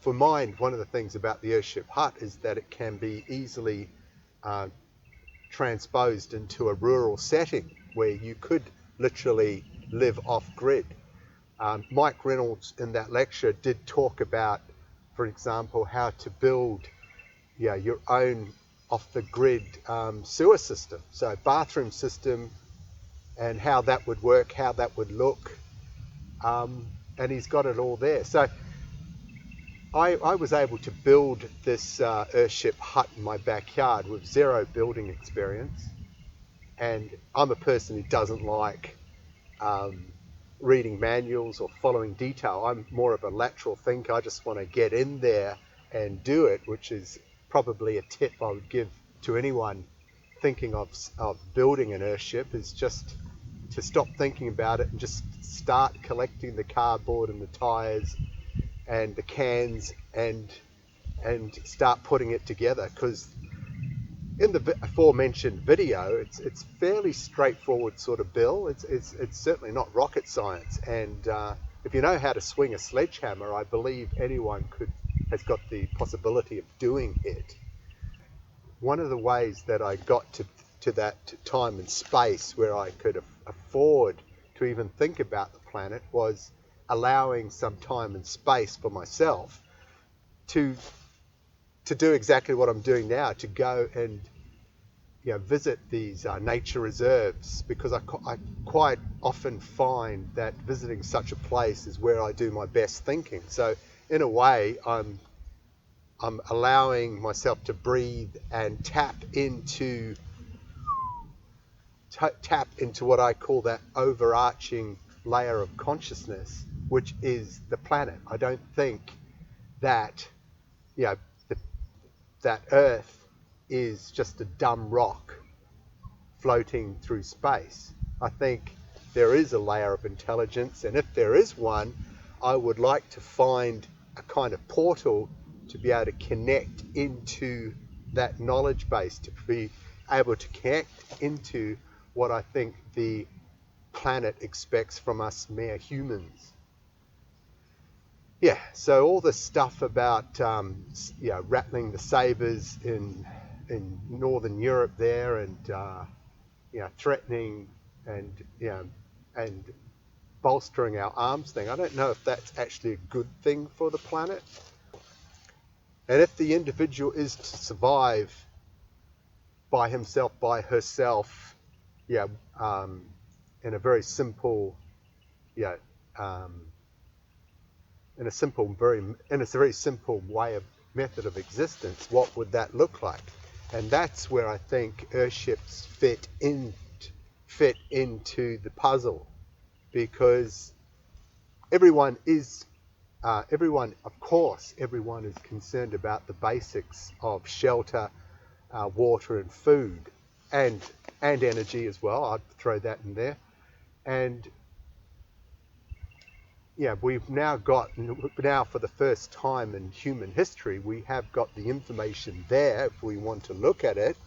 for mine, one of the things about the Earthship hut is that it can be easily transposed into a rural setting where you could literally live off-grid. Mike Reynolds in that lecture did talk about, for example, how to build your own off-the-grid sewer system, so bathroom system, and how that would work, how that would look, and he's got it all there. So I was able to build this Earthship hut in my backyard with zero building experience, and I'm a person who doesn't like reading manuals or following detail. I'm more of a lateral thinker. I just want to get in there and do it, which is probably a tip I would give to anyone thinking of building an Earthship, is just to stop thinking about it and just start collecting the cardboard and the tires and the cans and start putting it together. Because in the aforementioned video, it's fairly straightforward sort of build. It's certainly not rocket science, and if you know how to swing a sledgehammer, I believe anyone has got the possibility of doing it. One of the ways that I got to that time and space where I could afford to even think about the planet was allowing some time and space for myself to do exactly what I'm doing now, to go and visit these nature reserves, because I quite often find that visiting such a place is where I do my best thinking. So in a way, I'm allowing myself to breathe and tap into what I call that overarching layer of consciousness, which is the planet. I don't think that that Earth is just a dumb rock floating through space. I think there is a layer of intelligence, and if there is one, I would like to find a kind of portal to be able to connect into that knowledge base, to be able to connect into what I think the planet expects from us mere humans. Yeah, so all this stuff about rattling the sabers in Northern Europe there, and threatening and bolstering our arms thing, I don't know if that's actually a good thing for the planet. And if the individual is to survive by himself, by herself, in a very simple, in a very simple method of existence, what would that look like? And that's where I think Earthships fit into the puzzle, because everyone is concerned about the basics of shelter, water and food, and energy as well. I'd throw that in there. And we've now for the first time in human history, we have got the information there, if we want to look at it,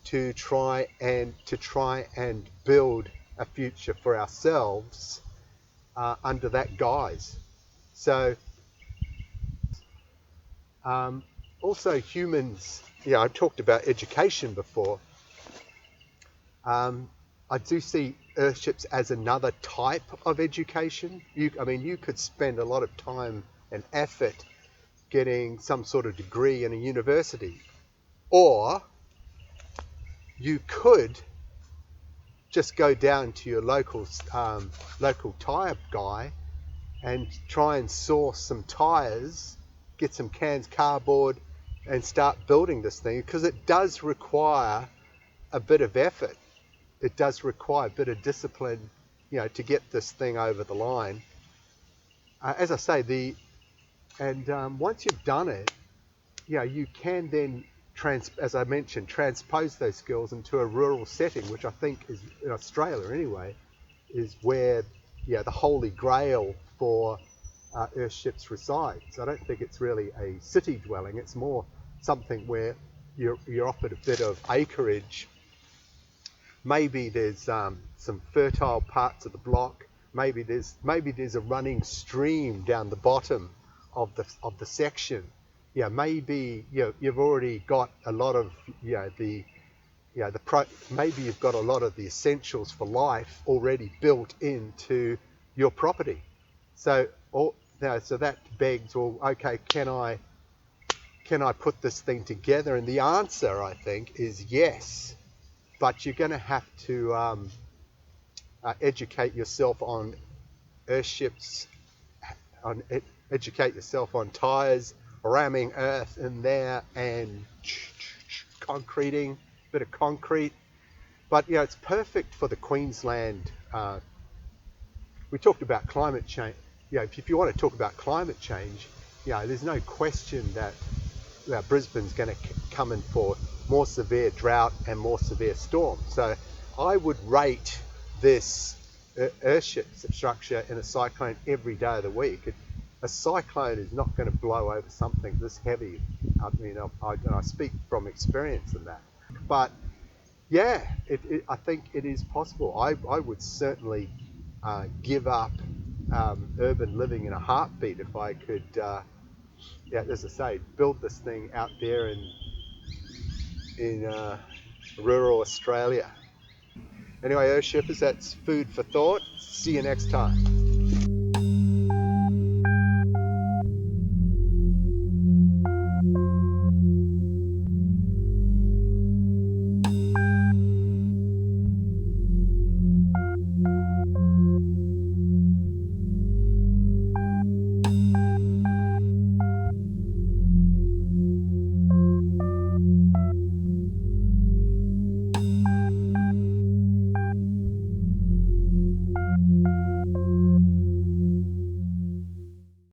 to try and build a future for ourselves under that guise. So also humans, I talked about education before. I do see Earthships as another type of education. You could spend a lot of time and effort getting some sort of degree in a university, or you could just go down to your local tire guy and try and source some tires, get some cans, cardboard, and start building this thing, because it does require a bit of effort. It does require a bit of discipline, to get this thing over the line. As I say, once you've done it, you can then, as I mentioned, transpose those skills into a rural setting, which I think is, in Australia anyway, is where the holy grail for Earthships resides. I don't think it's really a city dwelling. It's more something where you're offered a bit of acreage. Maybe there's some fertile parts of the block. Maybe there's a running stream down the bottom of the section, maybe you've already got a lot of maybe you've got a lot of the essentials for life already built into your property. So so that begs, well, okay, can I put this thing together? And the answer, I think, is yes. But you're going to have to educate yourself on Earthships, educate yourself on tyres, ramming earth in there, and concreting, a bit of concrete. But it's perfect for the Queensland. We talked about climate change. If you want to talk about climate change, there's no question that Brisbane's going to come in for more severe drought and more severe storms. So I would rate this Earthship structure in a cyclone every day of the week. A cyclone is not going to blow over something this heavy. I mean, I speak from experience in that. But yeah, I think it is possible. I would certainly give up urban living in a heartbeat if I could, as I say, build this thing out there in rural Australia. Anyway, Earthshippers, that's food for thought. See you next time.